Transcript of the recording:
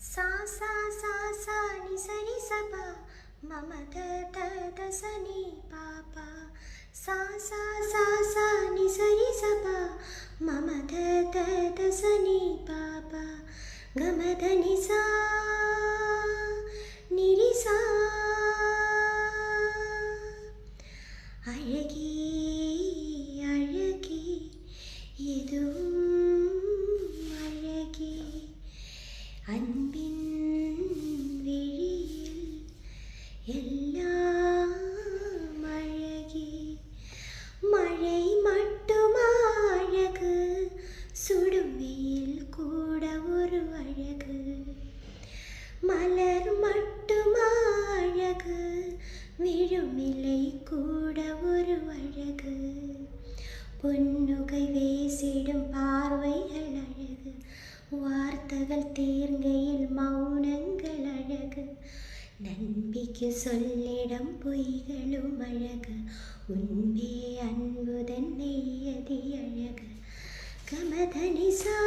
सा सा सा सा नि सा नि सा पा मम ध ध ध सा नि पा पा सा सा सा सा नि सा पा मम ध ध ध सा नि पा पा ग म ध नि सा नि रि सा அழகி அழகி எதுவும் அழகி அன்பின் விழியில் எல்லாம் அழகி மழை மட்டுமா அழகு சுடும் வெயில் கூட ஒரு அழகு மலர் மட்டுமா அழகு விழுமிலை கூட ஒரு அழகு பொன்னுகை வீசிடும் பார்வைகள் அழகு வார்த்தைகள் தீர்ங்கையில் மௌனங்கள் அழகு நம்பிக்கை சொல்லிடம் பொய்களும் அழகு உன்பே அன்புதன் நெய்யதி அழகு கமதனிசா